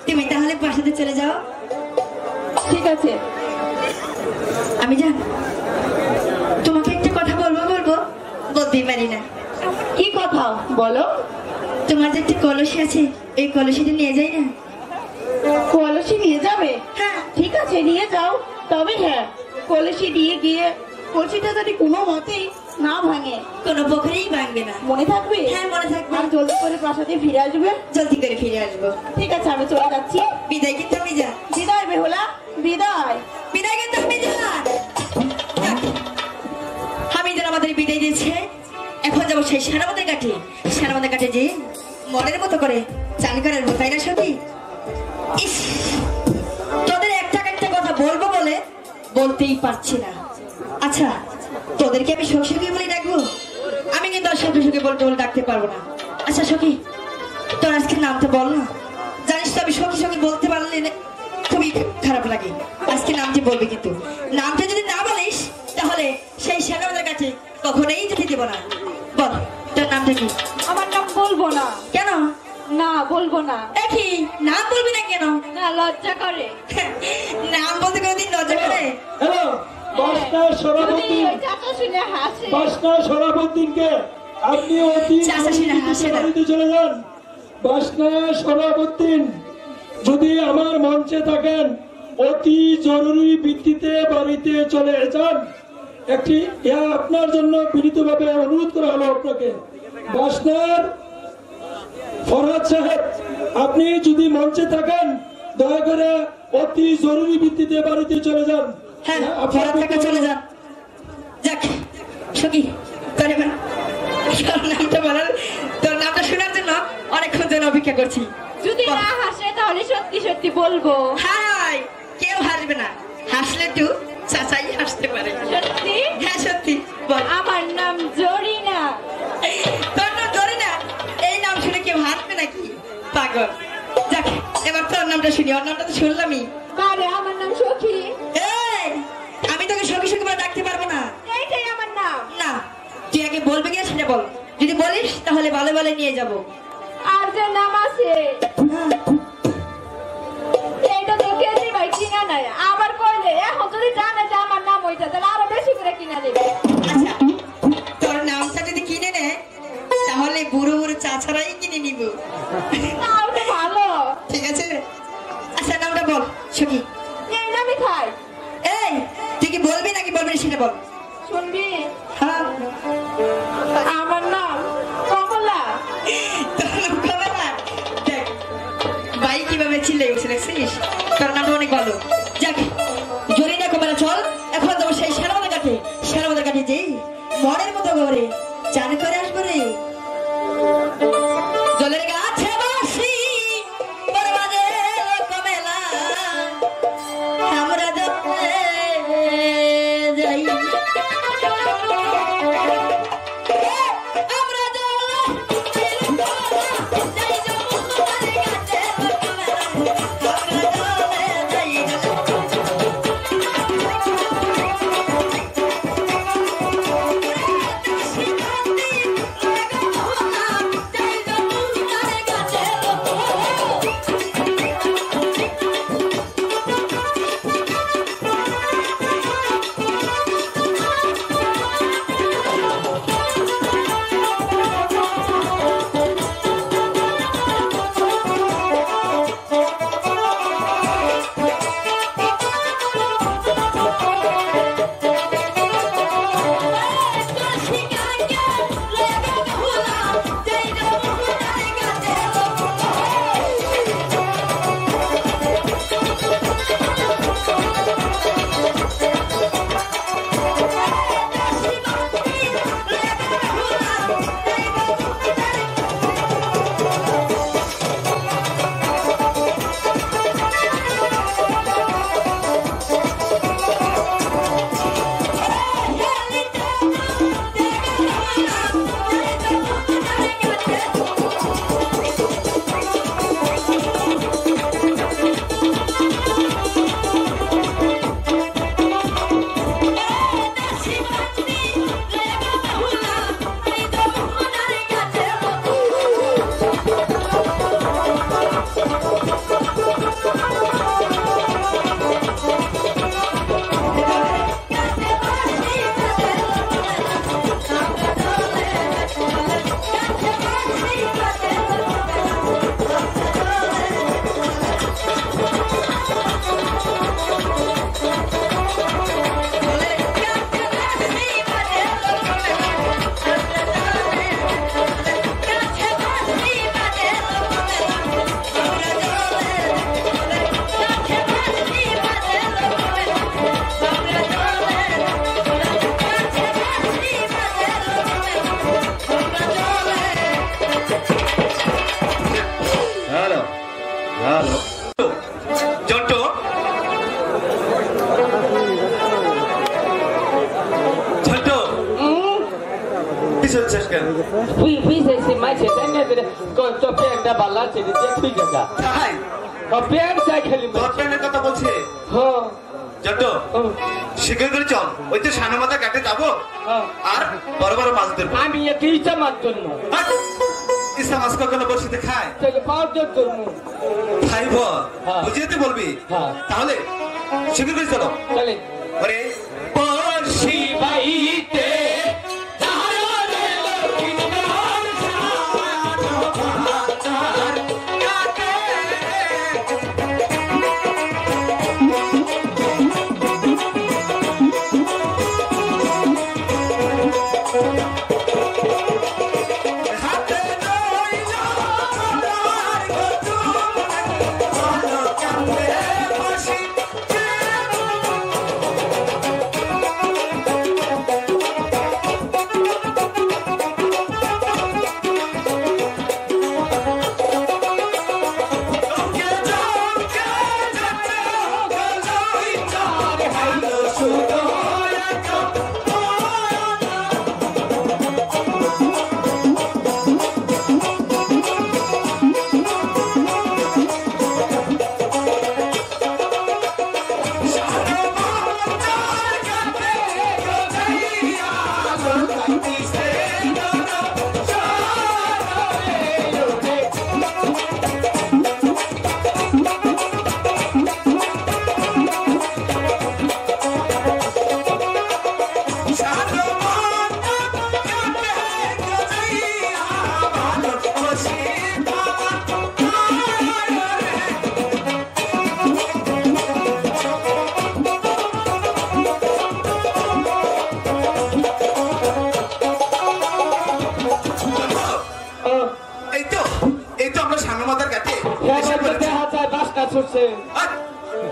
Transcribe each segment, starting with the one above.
তুমি তাহলে বাসাতে চলে যাও। ঠিক আছে। আমি জান তোমাকে একটা কথা বলবো বলবো বলতেই পারি না। কি কথা বলো? তোমার যে একটা কলসি আছে এই কলসিটা নিয়ে যাই না? কলসি নিয়ে যাবে? হ্যাঁ ঠিক আছে নিয়ে যাও। তবে হ্যাঁ, কলসি দিয়ে গিয়ে কলসিটা যদি কোনো মতেই না ভাঙে, কোনো পক্ষেই ভাঙবে না। মনে থাকবে? হ্যাঁ মনে থাকবে। আর জলদি করে প্রাসাদে ফিরে আসবে। জলদি করে ফিরে আসবো। ঠিক আছে, আমি চলে যাচ্ছি। বিদায় কিন্তু আমি যা। বিদায় বেহুলা, বিদায়। বিদায় কিন্তু আমি যা। আমি যেন আমাদের বিদায় দিয়েছে, এখন যাবো সেই সেনাপতির কাঠে। সেনাপতির কাঠে যে মনের মতো করে চান করার তাই না সত্যি? ইস, তোদের একটা একটা কথা বলবো বলে বলতেই পারছি না। আচ্ছা তোদেরকে আমি সখী সখী বলে ডাকবো? আমি কিন্তু আর সখী সখী বলতে বলে ডাকতে পারবো না। আচ্ছা সখী, তোর আজকে নামটা বল না। জানিস তো আমি সখী সখী বলতে পারলে খুবই খারাপ লাগে। আজকে নামটি বলবি, কিন্তু নামটা যদি না বলিস তাহলে সেই সেনাপতির কাছে কখনোই যেতে দেবো না। বল তোর নামটা কি? আমার নাম বলবো না। কেন? না বলবো না। দেখি নাম বলবি না কেন? না, লজ্জা করে। নাম বলতে কোনোদিন লজ্জা করে? হ্যালো, বাসনার সভাপতি, বাসনার সভাপতিকে আপনি অতি বাড়িতে চলে যান। বাসনার সভাপতি যদি আমার মঞ্চে থাকেন অতি জরুরি ভিত্তিতে বাড়িতে চলে যান। একটি আপনার জন্য বিনীতভাবে অনুরোধ করা হলো আপনাকে। বাসনার ফরহাদ সাহেব, আপনি যদি মঞ্চে থাকেন দয়া করে অতি জরুরি ভিত্তিতে বাড়িতে চলে যান। হ্যাঁ ফরহাদ কাকা চলে যান। যাক সখী, তোর নামটা বলার, তোর নামটা শোনার জন্য অনেকক্ষণ ধরে অপেক্ষা করছি। যদি না হাসে তাহলে সত্যি সত্যি বলবো। হাই, কেউ হাসবে না। হাসলে তুই চাচাই হাসতে পারে। সত্যি? হ্যাঁ সত্যি বল। আমার নাম জরিনা। তোর নাম জরিনা? এই নাম শুনে কেউ হাসবে নাকি? পাগল। যাক এবার তোর নামটা শুনি। ওর নামটা তো শুনলামই। আরে আমার নাম সখী। এই, আমি তোকে সখী সখী বলে ডাকতে পারবো না। এইটাই আমার নাম। না, তুই আগে বলবি কিনা সেটা বল। যদি বলিস তাহলে ভালো ভালো নিয়ে যাবো। আর যে নাম আছে এইটা তো কেজি ভাই কিনা নাই। আবার কইলে এখন যদি জানে যে আমার নাম ওইটা, তাহলে আরো বেশি করে কিনা দেবে। আচ্ছা তোর নামটা যদি কিনে নেয় তাহলে বুড়ো বুড়ো চাচারাই কিনে নিব। তাও তো ভালো। ঠিক আছে, আচ্ছা নামটা বল সখী। এই নামই খাই। এই, তুই কি বলবি নাকি বলবি না সেটা বল। শুনবি? হ্যাঁ, আমার নাম কমলা। তোর নাম কমলা? দেখ ভাই কিভাবে চিল্লাই উঠছে দেখছিস? তোর নামটা অনেক ভালো। যাক জরিনা কমলা, চল এখন যাবো সেই সেনাপতির কাছে। সেনাপতির কাছে যেই মনের মতো করে চান করে আসবো রে। জলের গাছে বসি বরবাদে কমলা, আমরা জলে যাই। আমরা জলে যাই, যমুনার গাছে কমলা, আমরা জলে যাই। তো প্যান্টটা বালা ছেড়ে দিয়ে তুই জায়গা তাই প্যান্ট চাই খালি তোর প্যান্টের কথা বলছে হ্যাঁ জন্টু শিকার করে চল ওই তো সানমাতা ঘাটে যাবো আর বড় বড় মাছ ধরবো আমি একে ইচ্ছা মারতাম না ইসা মাছ কখনো বসিতে খায় তাহলে পাওয়ার ধরবো খাই বল হ্যাঁ। বুঝিয়ে বলবি হ্যাঁ। তাহলে শিকার করে চলো চলে ওরে বর্ষি বাইতে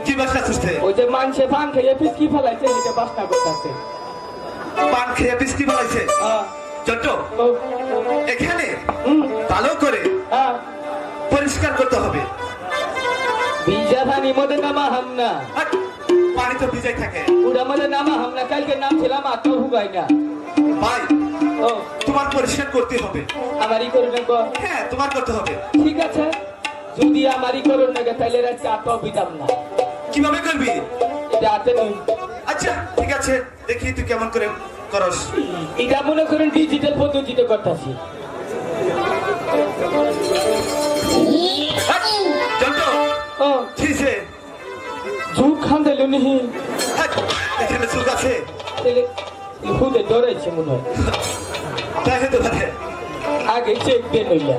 কি বাসনা ছুটছে ওই যে মানুষে পান খেয়ে পিসকি ফেলাইছে এটা বাসনা করতেছে পান খেয়ে পিসকি বলাইছে জন্টু এখানে ভালো করে পরিষ্কার করতে হবে ভিজা পানি মধ্যে নামা হামনা পানি তো ভিজাই থাকে ওটা মধ্যে নামা হামনা কালকে নাম ছিলাম আর তো হুগাই না ভাই ও তোমার পরিষ্কার করতে হবে আমারই করবে হ্যাঁ তোমার করতে হবে ঠিক আছে যদি আমারই করুন না তাহলে রাখতে আত্মাও বিদাম না কিভাবে করবি এটা হাতে নেই আচ্ছা ঠিক আছে দেখি তুই কেমন করে করস এটা মনে করেন ডিজিটাল পদ্ধতিতে করতেছি জন্টু ও ঠিকছে ঝুঁক খান দিল নিহি এখানে চুক আছে তাহলে খুদে ডরাইছে মনে হয় তাই হতে পারে আগে চেক দিয়ে নইলা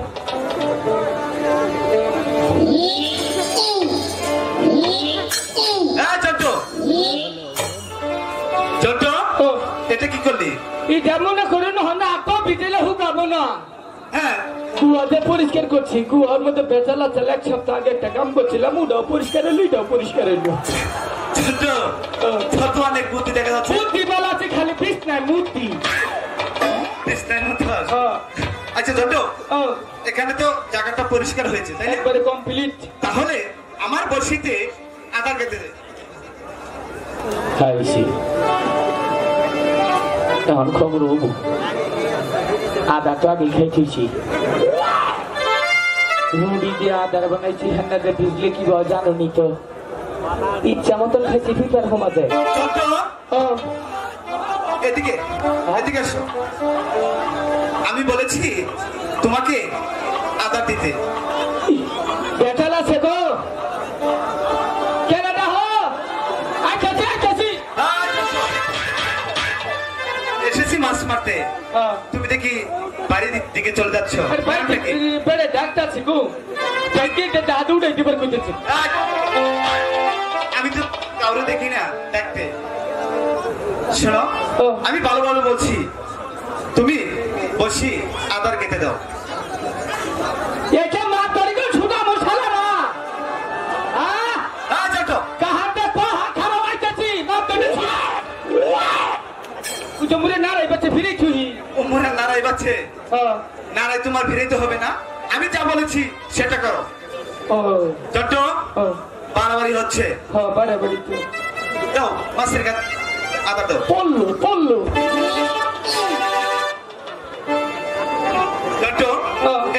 জন্টু জন্টু ও এটা কি করলি এটা মনে করেন না আত্মাও বিদেলে হুকাবো না হ্যাঁ কুয়াতে পরিষ্কার করছি কুয়ার মধ্যে বেচালা চাল এক সপ্তাহ আগে একটা কাম করছিলাম ওটাও পরিষ্কার হলো এটাও পরিষ্কার হলো জন্টু তোর তো অনেক বুদ্ধি দেখা যাচ্ছে মূর্তি বলা আছে খালি পিস নাই মূর্তি আচ্ছা জন্টু ও এখানে তো জায়গাটা পরিষ্কার হয়েছে তাই না একবারে কমপ্লিট তাহলে আমার বসিতে আধার কেটে দে খাইছি তখন খবর হবো আদা তো আগে খাইছি রুটি দিয়ে আদার বানাইছি হান্নাতে ভিজলে কি বা জানো নি তো ইচ্ছা মতন খাইছি ফিকার কমাতে জন্টু ও এদিকে এদিকে এসো আমি বলেছি তোমাকে আধার দিতে বেটাল আছে গো কেনাডা হো আইতাছি এসেছি মাছ মারতে তুমি দেখি বাড়ির দিকে চলে যাচ্ছ বেড়ে ডাক্তার শিখু দাদু উঠে দিবার করতেছি আমি তো কাউরে দেখি না দেখতে শোনো আমি ভালো ভালো বলছি তুমি বসি আধার কেটে দাও এটা মা তরিকে ছুটা মশালা না জন্টু কাহাতে পাহা খারাপ আইতাছি না তবে তুই মুরে নারাই বাচ্চা ফিরে ছুহি উমরা নারাই বাচ্চে নারাই তোমার ভিড়াইতে হবে না আমি যা বলেছি সেটা করো ও জন্টু ও বাড়াবাড়ি হচ্ছে হ্যাঁ বাড়াবাড়ি তো দাও মাছের গাছ আধার দাও পড়লো জন্টু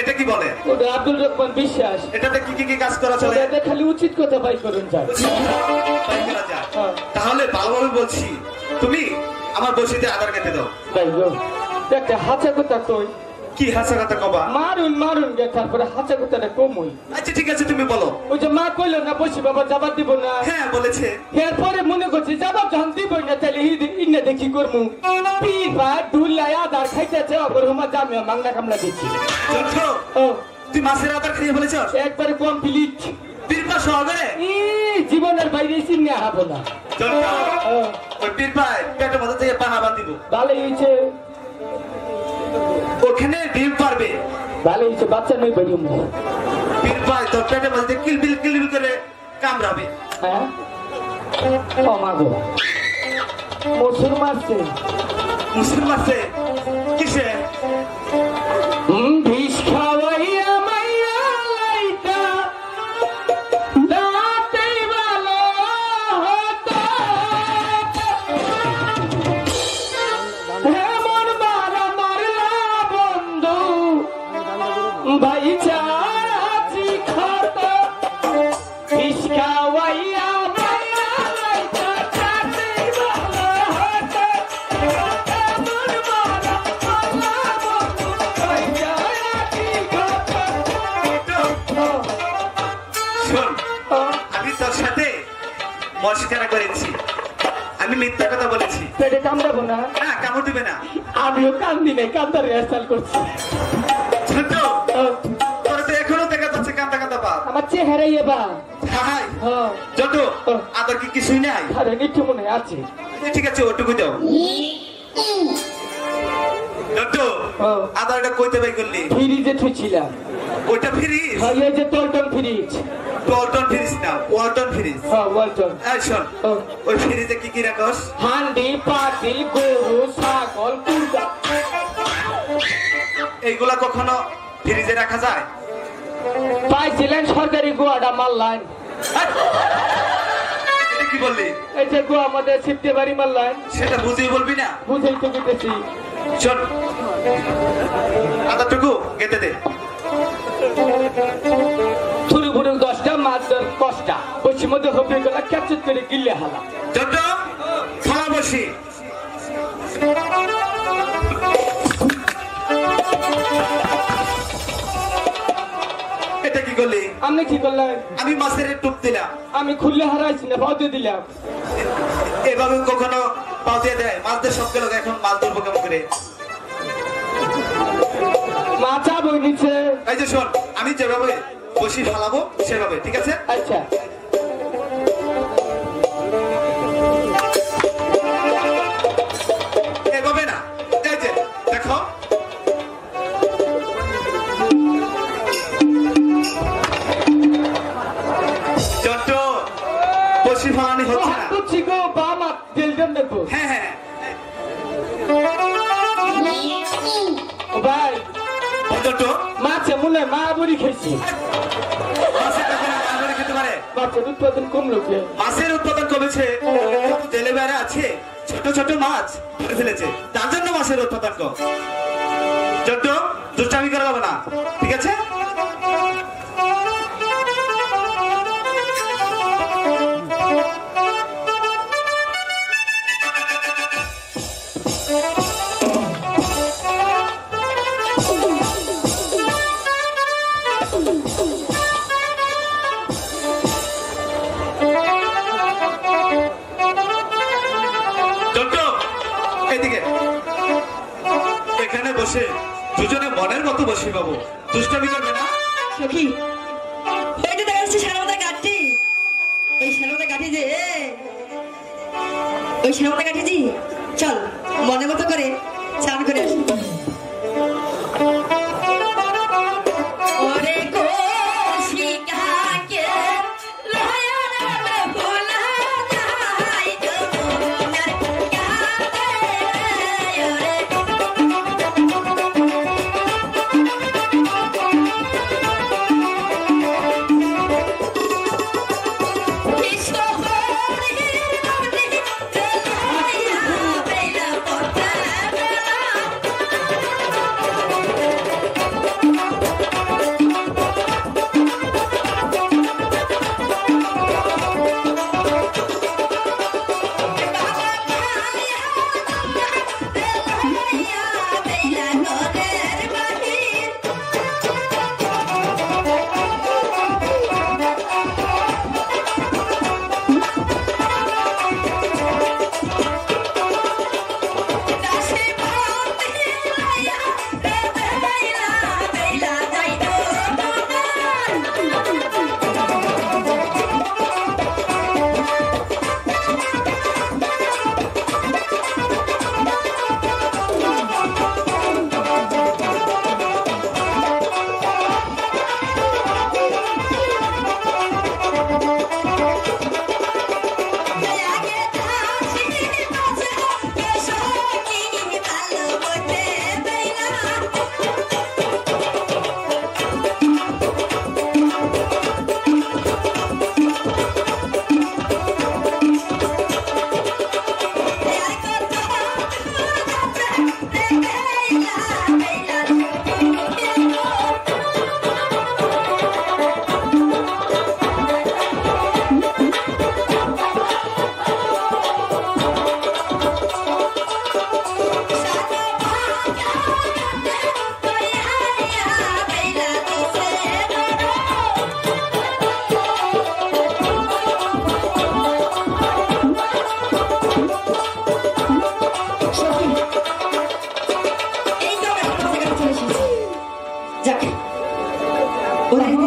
এটা কি বলে ওটা আব্দুল রহমান বিশ্বাস। এটাতে কি কি কাজ করা চলে? ওটাতে খালি উচিত কথা বাই করুন যায়। তাই করা যায়। হ্যাঁ। তাহলে ভালোভাবে বলছি, তুমি আমার বসিতে আধার কেটে দাও। তাই গো, একটা হাঁচা কথা কই। কি হাসা কথা কবা? মারুন গে, তারপরে হাঁচা কথাটা কমই। আচ্ছা ঠিক আছে, তুমি বলো। ওই যে মা কইলো না বসি বাবা জবাব দিব না, হ্যাঁ বলেছে। এরপরে মনে করছি জবাব যখন দিবই না তাহলে ইন্না দেখি করমু। পিপা দুলাই আদার খাইতেছে অগর হুমা জামিয়া মাংনা কামলা দিচ্ছি। জন্ঠ, ও তুই মাছের আধার খেয়ে ফেলেছ? একবারে কমপ্লিট। পীরপা সহকারে জীবনের বাইরে চিনি হাবো না। জন্ঠ, ওই পীরপায় পেটের মধ্যে থেকে পাহা বাঁধিব। ভালোই হয়েছে, ওখানে ডিম পারবে। ভালোই হয়েছে, বাচ্চা নই বেরিয়ে পীরপায় তোর পেটের মধ্যে কিলবিল করে কামড়াবে। হ্যাঁ ও মাগো, মসুর মারছে। মুসলিম আছে কিসে? বিষ খাওয়াইয়া মাইয়া লাইটা দাঁতেই ভালো হতো। এমন মারা মারলা বন্ধু ভাই চাচি খাত। বিষ খাওয়াইয়া মাইয়া লাইটা দাঁতেই ভালো হতো। এমন মারা মারলা বন্ধু ভাই চাচি খাত। শোন, আমি তোর সাথে মস্করা করেছি, আমি মিথ্যা কথা বলেছি। পেটে কামড়াবো না, না, কামড় দিবে না। আমিও কান্দি নাই, কান্দার রিহার্সাল করছি। ছোট, তোর তো এখনো দেখা যাচ্ছে কান্দা কান্দা পা। আমার চেহারাই এবার হাই জন্টু, আদর কি কিছুই নাই? আরে নিঠু মনে হয় আছে। ঠিক আছে, ওটুকু দাও। জন্টু, আদরটা কইতে বাই করলি? ফ্রিজে থুইছিলাম। ওইটা ফ্রিজ? হয় এই যে টলটন ফ্রিজ। ওয়ালটন ফ্রিজ না, ওয়ালটন ফ্রিজ। হ্যাঁ ওয়ালটন। এই শোন, ওই ফ্রিজে কি কি রাখস? হান্ডি পাতিল গরু ছাগল কুড়া। এইগুলা কখনো ফ্রিজে রাখা যায়? পাইছিলেন সরকারি গোয়াটা মারলাইন। এটা কি বললি? এই যে গোয়া আমাদের সিফতে বাড়ি মারলাইন। সেটা বুঝিয়ে বলবি না? বুঝেই তো বুঝেছি। শোন, আদারটুকু গেতে দে। থুরু বুড়ু 10টা মাছ 10টা বসি মধ্যে হবে গলা ক্যাপচার করে গিলে হালা। জন্টু, থালা বসি। এটা কি করলি? আপনি কি করলেন? আমি মাছের টুপ দিলাম। আমি খুললে হারাইছি না, পাও দিয়ে দিলাম। এভাবে কখনো পাও দিয়ে দেয়? মাছদের সব গেল, এখন মাছ ধরবো কেমন করে? মাছা বই নিচ্ছে। এই যে শোন, আমি যেভাবে বসি ফালাবো সেভাবে, ঠিক আছে? আচ্ছা এভাবে না, এই যে দেখো। জন্টু, বসি ফালানি হচ্ছে না। বুঝছি গো, বা মা তেলজন দেখো। হ্যাঁ হ্যাঁ, ও ভাই, জন্টু, মাছ মনে হয় মা বুড়ি খেয়েছি। মাছের কখনো মাছ ধরে খেতে পারে? মাছের উৎপাদন কমলো কে? মাছের উৎপাদন কমেছে, কিন্তু জেলে বেড়া আছে, ছোট ছোট মাছ ধরে ফেলেছে, তার জন্য মাছের উৎপাদন কম। জন্টু, দুষ্টামি করা যাবে না, ঠিক আছে? জন্টু, এদিকে। এখানে বসে দুজনে মনের মতো বসি বাবু, দুষ্টামি করবে না। সখী, ওই যে দেখা যাচ্ছে শ্যানমতার গাঠটি। ওই শ্যানমতার গাঠি যে, ওই শ্যানমতার গাঠি জি, চল মনের মতো করে চান করে আসি। ওরে কোশিকাকে লয়না ভোলা যায় যমুনার ঘাটে, ওরে কৃষ্ণ হরি হরি চলাইয়া বেলা পথে বেলা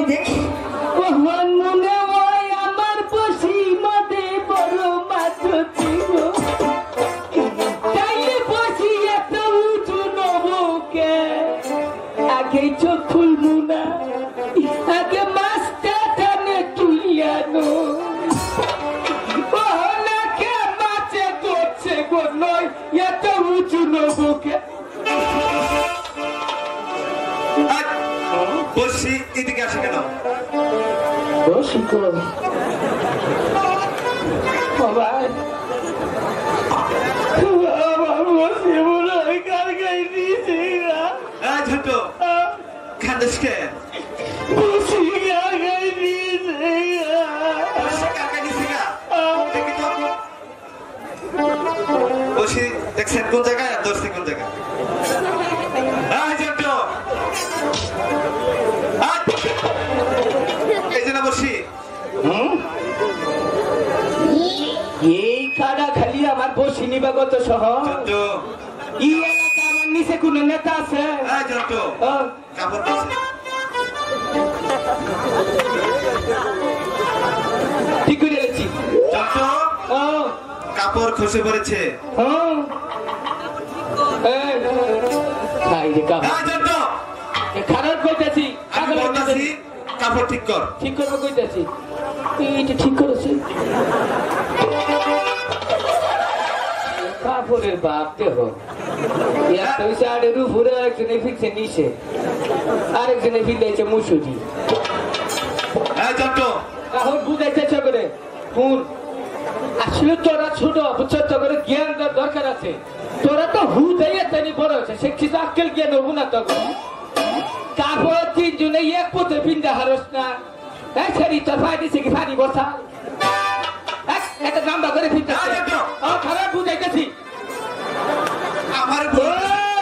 দেখি কখন মনে হয় আমার বসি মধ্যে বড় মাছ ছিল তাইলে বসি এত উঁচু নবকে আগে চোখ খুলবো না আগে মাছটা টানে তুলিয়ানো ওনাকে মাছে করছে গো নয় এত উঁচু নবকে বলছি এদিকে আসে কেন? বসি কর বাবা আমার বসি মনে হয় কার গায়ে দিয়েছে ছোট খান্দেশকে বসি কার গায়ে দিয়েছে বসি দেখছেন কোন জায়গায় আর দর্শি কোন জায়গায়? ছোট এই জন্য বসি এই কাটা খালি আমার বসি নিবা কত সহজ ছোট এই এলাকা আমার নিচে কোনো নেতা আছে ছোট ও, কাপড় পরছে। ঠিক করে গেছি ছোট ও কাপড় খসে পড়েছে। ও এই, খাই রে কাপড় ছোট খারাপ কইতাছি আমি বলতাছি কাপড় ঠিক কর। ঠিক করবো কইতাছি এইটা ঠিক করেছে কাপড়ের বাপ দেহ একটা হইছে আড়ের উপরে আরেকজনে ফিরছে নিচে আরেকজনে ফিরলেছে মুসুরি ছোট এখন বুঝাইতেছে করে শুন আসলে তোরা ছোট বুঝছ করে জ্ঞান দরকার আছে তোরা তো হু দেয় তাই বড় হচ্ছে সে কিছু আক্কেল জ্ঞান হবো না তখন কাপড় তিনজনে এক পথে পিন্দা হারস না এই ছেড়ি তোর ভাই দিছে কি ফানি বসা একটা নাম্বার করে ফিরতেছে খারাপ বুঝাইতেছি আমার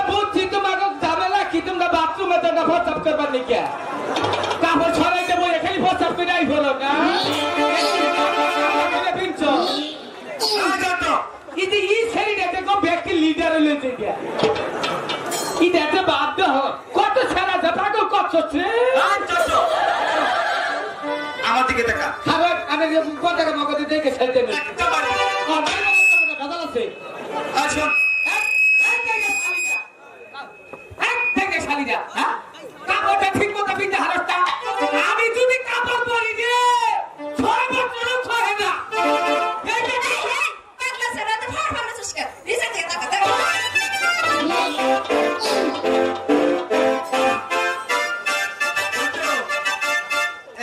বুঝছি তোমাকে ঝামেলা কি তোমরা বাথরুমে তোমরা প্রস্তাব করবার নাকি কাপড় ছড়াইতে বই খালি প্রস্তাব করে আই হলো না ఇది ఈ సైడ్ అయితే ব্যক্তি লিডার হইছে গিয়া এটা একটা বাধ্য কত ছাড়া যাবে কত আমার দিকে দেখা। খাবার আমি কত টাকা মগজ দেখে ছেড়ে দেব একটা বাড়ি। কথা আছে শোন, শালিদা হ্যাঁ কাপড়টা ঠিক মতো পিনতে হারস্তা আমি যদি কাপড় পরি যে 6 বছর ছয় না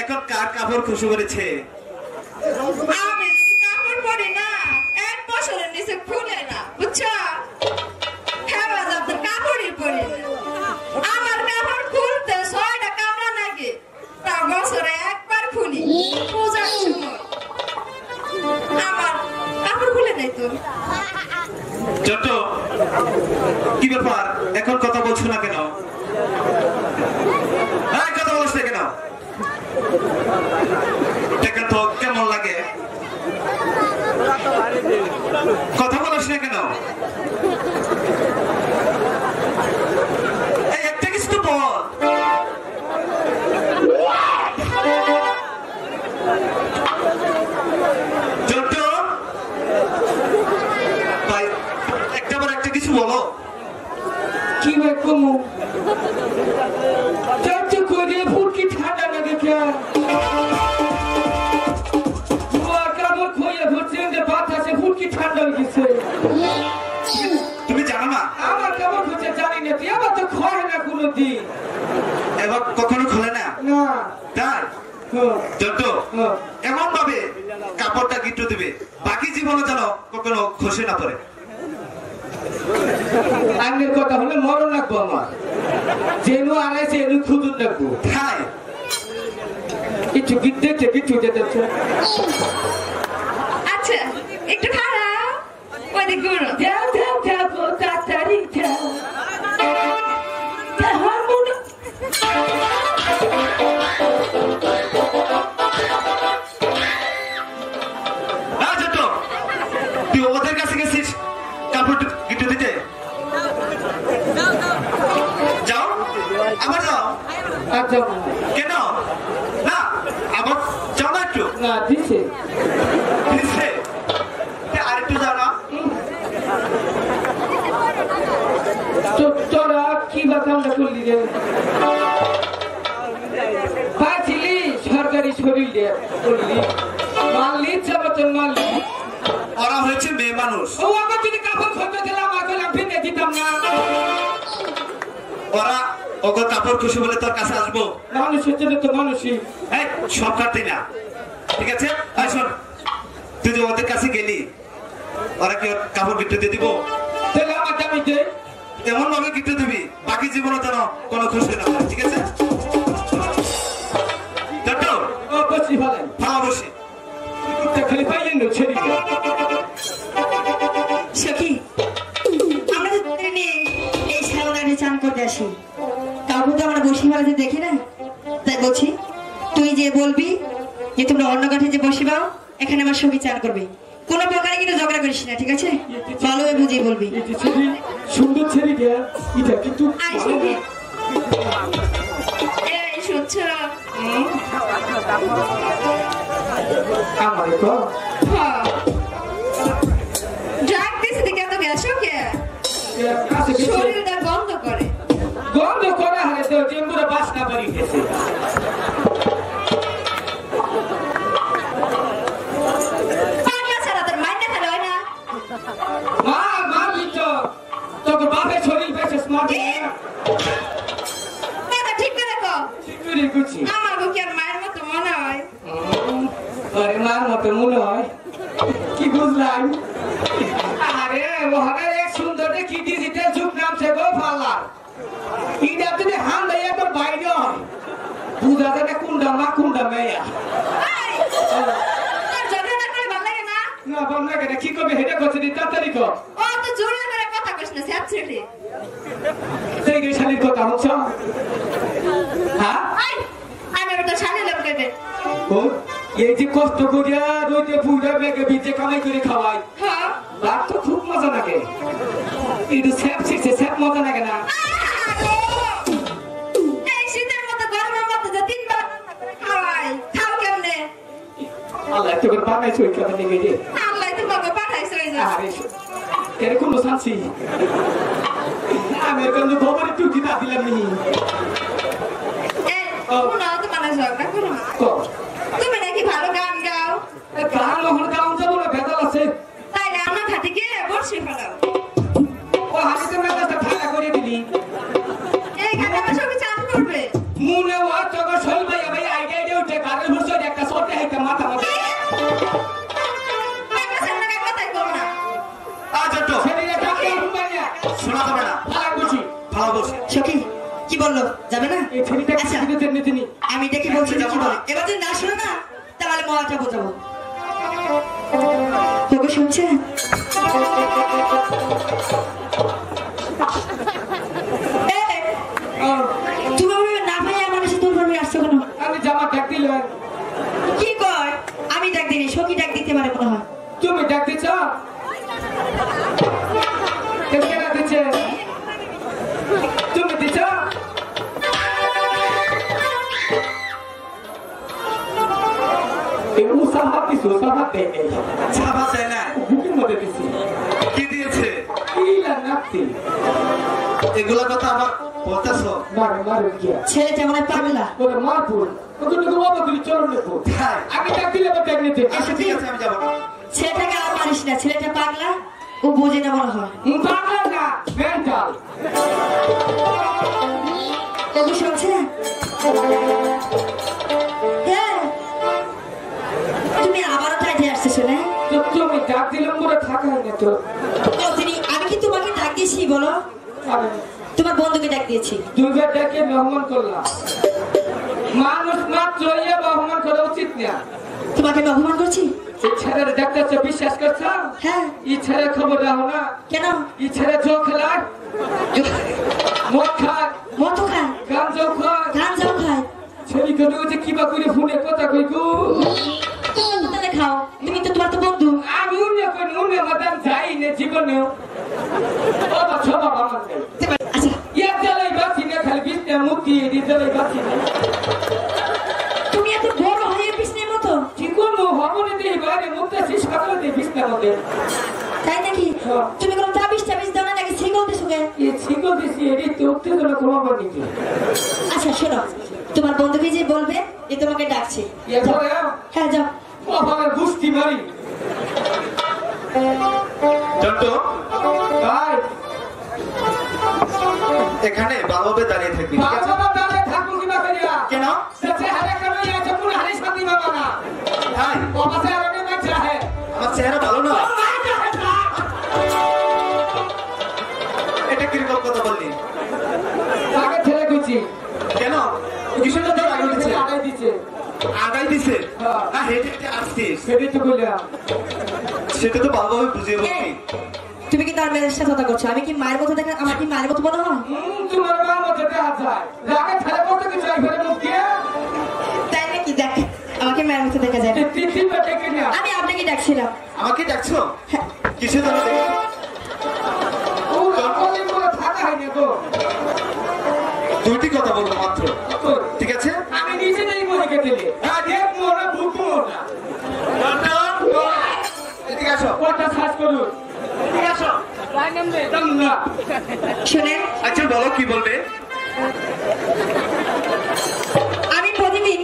এখন কার কাপড় খুশি করেছে? আমি যদি কাপড় পরি না 1 বছরের নিচে খুলে না বুঝছো হেওয়া যাবে কাপড়ই পরি না আমার কাপড় খুলতে 6টা কামড়া লাগে তা বছরে একবার খুলি পূজার সময় আমার কাপড় খুলে নাই তো ছোট কি ব্যাপার এখন কথা বলছো না কেন? কথা বলছ না কেন? দেখা তো কেমন লাগে? কথা বলছ না কেন? একটা কিছু তো বল। ছোট ভাই একটা বার একটা কিছু বলো। কি ভাই কমু চাচু করে ফুটকি ঠান্ডা লাগে কে কাপড় খোয়ে ভরছে যে বাতাসে ফুটকি ঠান্ডা হয়ে গেছে তুমি জানো না আমার কাপড় খুঁজে জানি না তুই আমার তো খয় না কোনোদিন এবার কখনো খোলে না না তার ছোট এমন ভাবে কাপড়টা গিট্টু দিবে বাকি জীবনে যেন কখনো খসে না পড়ে। আগের কথা হলে মরণ লাগবো আমার যেন আড়াইছে এনু খুদুর লাগবো খাই কিছু দেখতে কিছু যেতে আচ্ছা একটু খারাপ ওই দিক ঘুরো যাও যাও যাবো তাড়াতাড়ি যাও তাহার মনে ছোট তুই ওদের কাছে গেছিস কাপড় গিট্টু দিতে? যাও আবার যাও আচ্ছা কেন? না দিছে দিচ্ছে আর একটু যাও না তোরা কি বা কামটা করলি রে পাইছিলি সরকারি শরীর দিয়ে করলি মারলি চাবাতন মারলি ওরা হয়েছে মেয়ে মানুষ ও আমার যদি কাপড় খরচ দিলাম আমাকে ফিরে দিতাম না ওরা ওকে কাপড় খুশি বলে তোর কাছে আসবো মানুষের জন্য তো মানুষই এই সব কাটতে না ঠিক আছে এই শোন তুই যে ওদের কাছে গেলি ওরা কি ওর কাপড় গিফট দিয়ে দিব তাহলে আমার দামি দে এমন ভাবে গিফট দিবি বাকি জীবনে যেন কোনো খুশি না হয়, ঠিক আছে দত্ত ও বসি ভালেন হ্যাঁ বসি খালি পাইলেন না ছেড়ে সখী আমরা তো তোদের নিয়ে এই শ্যামলাঘাটে চান করতে আসি কাউকে তো আমরা বসি মারাতে দেখি না তাই বলছি তুই যে বলবি যে তোমরা অন্য ঘাটে যে বসিবাও এখানে আমার সখী চান করবে কোনো প্রকারে কিন্তু ঝগড়া করিস না ঠিক আছে ভালোভাবে বুঝিয়ে বলবি এই ছেলে সুন্দর ছেলে দেয়া এটা কিন্তু আয় সখী এই শুনছ আমার তো ড্রাগ দিছে দেখে তো গেছো কে কাছে গেছে শরীরটা বন্ধ করে গন্ধ করা হলে তো জেম্বুরে বাসনা বাড়ি গেছে পাগলা ছাড়া তোর মাইন্ডে ফেলে হয় না মা মা বিটো তোকে বাপের শরীর বেশি স্মার্ট কথা ঠিক করে কো ঠিক করে গুছি আমার কি আর মায়ের মতো মনে হয় আরে মার মতো মনে হয় কি বুঝলাম আরে ওখানে এক সুন্দর কি ডিজিটাল যুগ নামছে গো ফাল্লা ইটা তুমি হান লইয়া তোর বাইরে হয় বুঝা যাবে কোনটা মা কোনটা মেয়া এই, তোর ঝগড়া করে ভালো লাগে না না বন্ধা কেন কি করবে হেডে করছে দি তাড়াতাড়ি কর ও তো জোরে করে কথা কইছ না স্যাপছেটে সেই গে শালির কথা হচ্ছে হ্যাঁ আই আমি তো শালি লোক কইবে ও এই যে কষ্ট করিয়া রোদে পুরা বেগে বিজে কামাই করে খাওয়াই হ্যাঁ রাত তো খুব মজা লাগে কিন্তু স্যাপ শিখছে স্যাপ মজা লাগে না এই শীতের মতো গরমের মতো যে তিনবার খাওয়াই খাও কেমনে আল্লাহ তো করে বানাইছো ওই কথা নিয়ে গিয়ে আল্লাহ তোমাকে পাঠাইছে ওই যে আরে এরকম শান্তি আমি এখন তো খবরে টুকি না দিলাম নি এই কোন তো মানে ঝগড়া করো না। তো তুমি নাকি ভালো গান গাও গান হল গান যাবো না ভেদাল আছে তাই না আমার খাতে গিয়ে বসে ফেলাও ও হাতে তো মেজাজটা ঠান্ডা করে দিলি এই গানে আমার সঙ্গে চান করবে মুনে ও তোকে সই ভাই ভাই আইডিয়া দিয়ে উঠে কারের হুসো একটা সরতে হাইতে মাথা মাথা আমার সামনে গান কথাই করো না আ দত্ত ছেলেরা ডাকে রুমাইয়া শোনা যাবে না ভালো বুঝি ভালো বসি সখী কি বললো যাবে না এই ছেলেটা আচ্ছা কিছু দিতে নিতেনি আমি দেখি বলছি কি বলে এবার যদি না শুনে না তাহলে মহাটা বোঝাবো তোকে শুনছে তুমি আমাকে না ভাই আমার সাথে তোর ভাবে আসছো কেন আমি জামা ডাক দিলাম কি কয় আমি ডাক দিই সখী ডাক দিতে পারে মনে হয় তুমি ডাক দিছ কেন দিচ্ছে তুমি দিছ এই উসাহাত দিছো উসাহাত দেয় ছাপা দেয় না বুকের মধ্যে দিছি কি দিয়েছে ইলা নাপতি এগুলা কথা আবার বলতেছ মারে মারে গিয়া ছেলেটা মনে হয় পাগলা ওরে মারপুর ওকে তো বাবা তুই চরণ নেবো হ্যাঁ আমি ডাক দিলে বা ডাক নিতে আচ্ছা ঠিক আছে আমি যাবো না ছেলেটাকে আর মারিস না ছেলেটা পাগলা ও বোঝে না মনে হয় পাগলা না মেন্টাল তোকে শুনছে হ্যাঁ তুমি আবারও তাইতে আসতেছো না তো তুমি ডাক দিলাম বলে থাকা হয় না তো কতদিনই আমি কি তোমাকে ডাক দিয়েছি বলো তোমার বন্ধুকে ডাক দিয়েছি দুইবার ডাকে মেহমান করলাম মানুষ মাত্র ইয়ে মেহমান করা উচিত না তোমাকে আমি অপমান করছি এই ছেলের ডাক্তার বিশ্বাস করছ হ্যাঁ এই ছেলের খবর রাখো না কেন এই ছেলে জো খেলার মদ খায় মত খায় গান জো খায় ধান যাও খায় ছেলে কেন যে কিবা করে ফোনে কথা কই গো তাহলে খাও তুমি তো তোমার তো বন্ধু আমি উন্নে মাদাম যাই না জীবনে ও বাচ্চা বাবা আমার আচ্ছা ইয়া চলে বাঁচি না খালি বিস্তে মুক্তি দি চলে বাঁচি না তুমি এত বড় হয়ে পিছনের মতো কি করব বিষ খাবো দে বিষ না মধ্যে তাই নাকি হ্যাঁ। তুমি কোনো তাবিজ টাবিজ দাও না নাকি সিগল দিছো কে এই ছিকো দিছি এটি তো উত্তেজনা কমাবার নাকি আচ্ছা শোনো তোমার বন্ধুকে যে বলবে যে তোমাকে ডাকছে যাও। হ্যাঁ যাও বাবার গুষ্টি মারি জন্টু ভাই এখানে ভালোভাবে দাঁড়িয়ে থাকবি ঠিক আছে বাবা দাঁড়িয়ে থাকুন কি না করিয়া কেন সে হারে করবে আছে পুরো হারি শান্তি বাবা না ভাই বাবা সে আরে में चाहे আমার চেহারা ভালো না এটা কিরকম কথা বললি আগে ছেড়ে গেছি কেন কিসের জন্য আগে দিচ্ছে আগে দিছে আগাই দিছে হ্যাঁ। না হেঁটে হেঁটে আসছিস সেটাই তো কইলাম সেটা তো ভালোভাবে বুঝিয়ে বলবি এই, তুমি কি তার মেয়ের সাথে কথা করছো আমি কি মায়ের মতো দেখা আমার কি মায়ের মতো মনে হয় তোমার মা মতে দেয়া যায় আগে ছেড়ে করতে কি চাই ফেরে মুখ দিয়ে তাই নাকি দেখ আমাকে মায়ের মতো দেখা যায় না। তিন বেটে কিনা আমি আপনাকে ডাকছিলাম আমাকে ডাকছো হ্যাঁ। কিসের জন্য দেখি ও কলিং করে থাকা হয়নি তো দুইটি কথা বলবো মাত্র ঠিক আছে আমি নিজে নেই মনে কেটেলে আগে মোরা ভুকু না এদিকে আসো ওটা সার্চ করুন এদিকে আসো রাইনাম দে দম না শোনেন আচ্ছা বলো কি বলবে আমি প্রতিদিন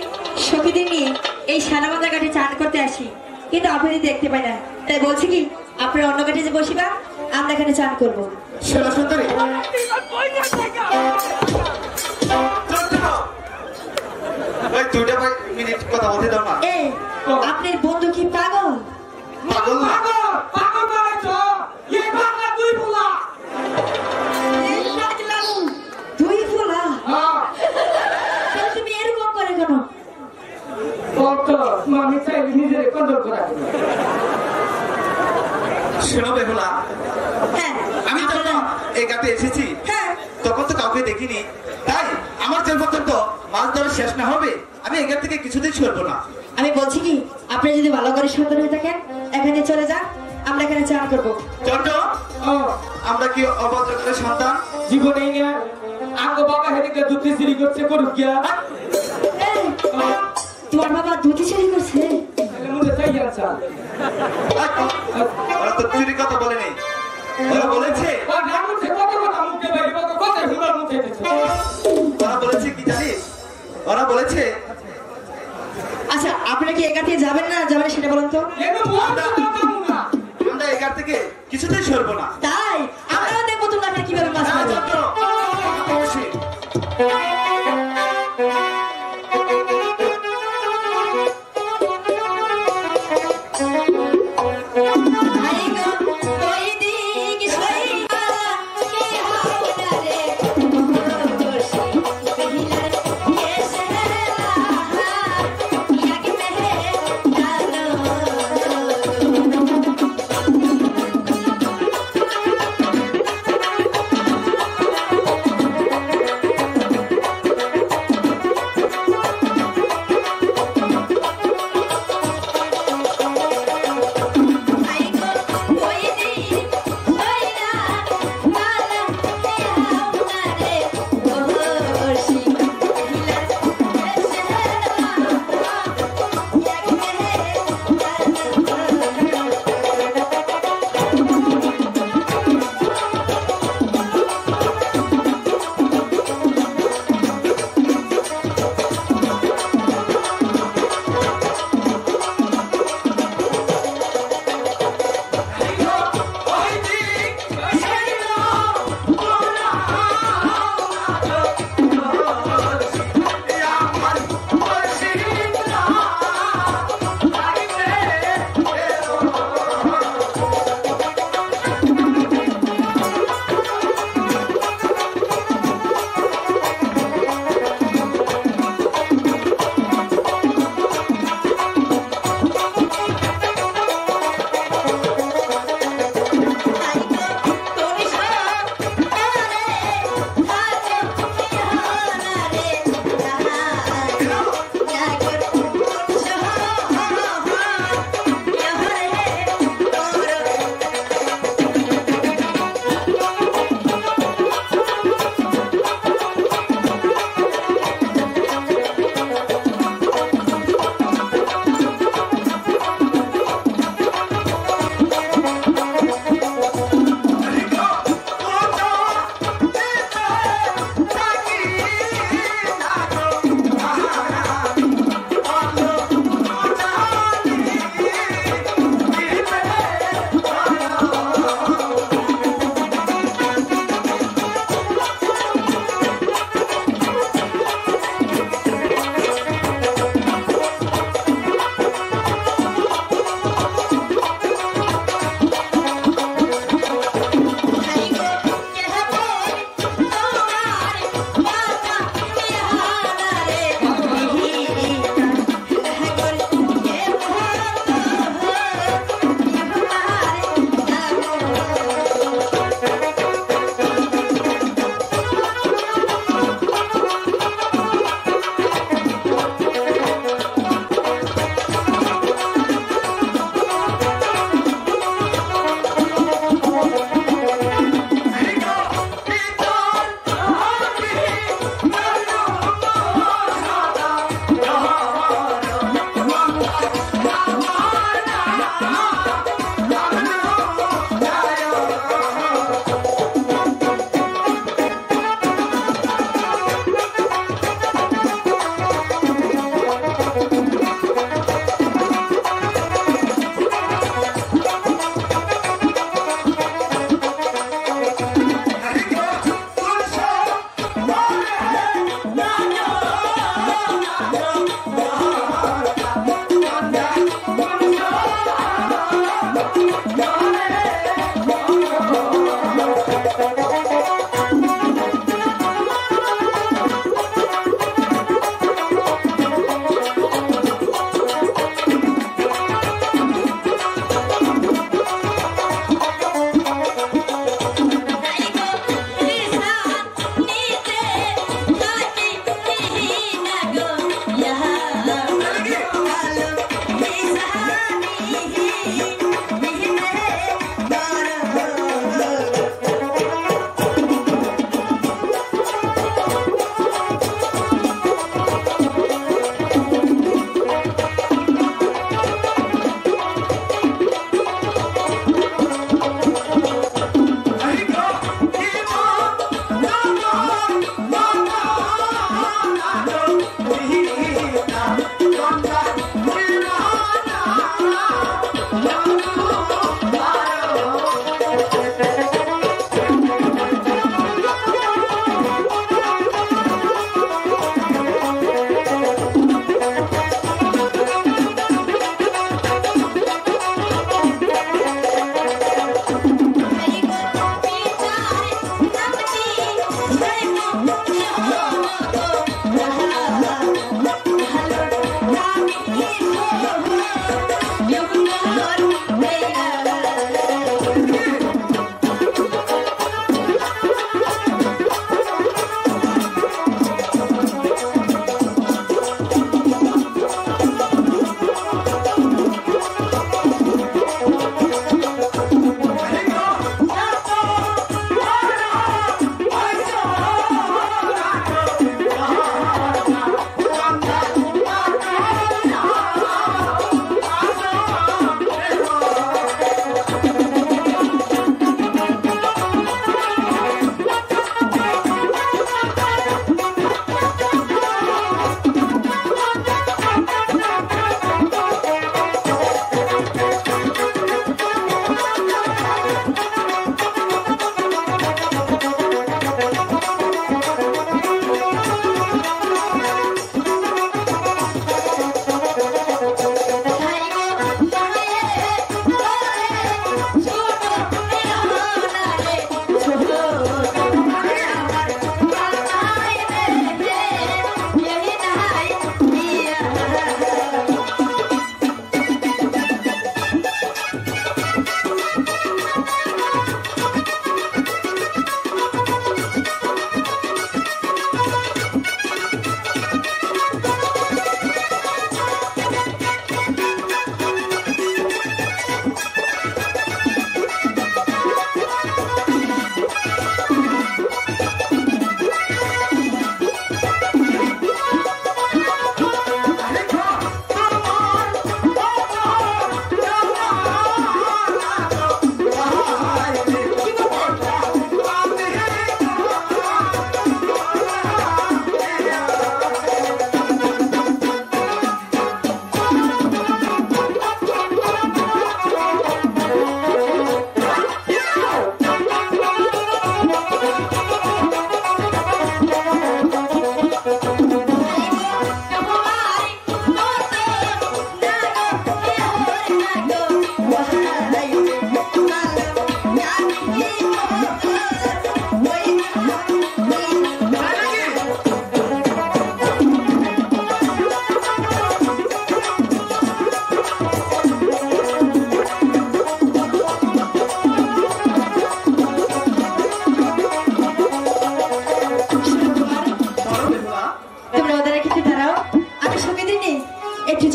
সখীদের নিয়ে এই সানাবান্ধা ঘাটে চান করতে আসি কিন্তু আপনি দেখতে পাই না তাই বলছি কি আপনার অন্য ঘাটে যে বসিবা আমরা এখানে চান করবো শোনো সুন্দরী ওই দুইটা মিনিট কথা বলতে দাও না এ আপনার বন্ধু কি পাগল পাগল না পাগল পাগল মানে তো এই বাংলা দুই ফুলা দুই ফুলা হ্যাঁ তাহলে তুমি এরকম করে কেন কত মানে চাই নিজের কন্ট্রোল করা শোনো বেহুলা হ্যাঁ আমি যখন এই ঘাটে এসেছি হ্যাঁ তখন তো কাউকে দেখিনি তাই আমার যে পর্যন্ত মাছ ধরা শেষ না হবে আমি এই ঘাট থেকে কিছুদিন সরবো না আমি বলছি কি আপনি যদি ভালো করে সুন্দর হয়ে থাকেন এখানে চলে যান আমরা এখানে চান করবো চন্ড ও আমরা কি অভদ্রের সন্তান জীবনে নিয়ে আঙ্গ বাবা হেদিকে দুটি সিঁড়ি করছে করুক গিয়া এই, তোমার বাবা দুটি চুরি করছে তাহলে মনে চাই আছে ওরা তো চুরি কথা বলে নেই ওরা বলেছে আর নাম মুখে কত কথা মুখে বাইরে কত কথা হুমার মুখে দিচ্ছে ওরা বলেছে কি জানিস ওরা বলেছে আচ্ছা আপনি কি একা থেকে যাবেন না যাবেন সেটা বলুন তো এনে বলতে কথা না আমরা এই ঘাট থেকে কিছুতেই সরবো না তাই আমরাও দেখবো তোমরা আপনারা কিভাবে মাছ হ্যাঁ, মারো চন্দ্র, অবশ্যই।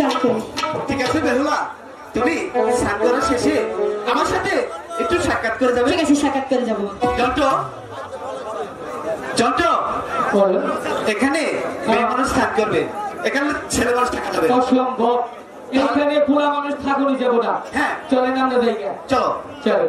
চান করি। ঠিক আছে বেহুলা, তুমি স্নান করার শেষে আমার সাথে একটু সাক্ষাৎ করে যাবে। ঠিক আছে, সাক্ষাৎ করে যাবো। জন্টু, জন্টু, বলো। এখানে মেয়ে মানুষ স্নান করবে, এখানে ছেলে মানুষ থাকা যাবে না। অসম্ভব, এখানে পুরা মানুষ ঠাকুরই যাবো না। হ্যাঁ। চলেন আমরা যাই গে। চলো। চলো।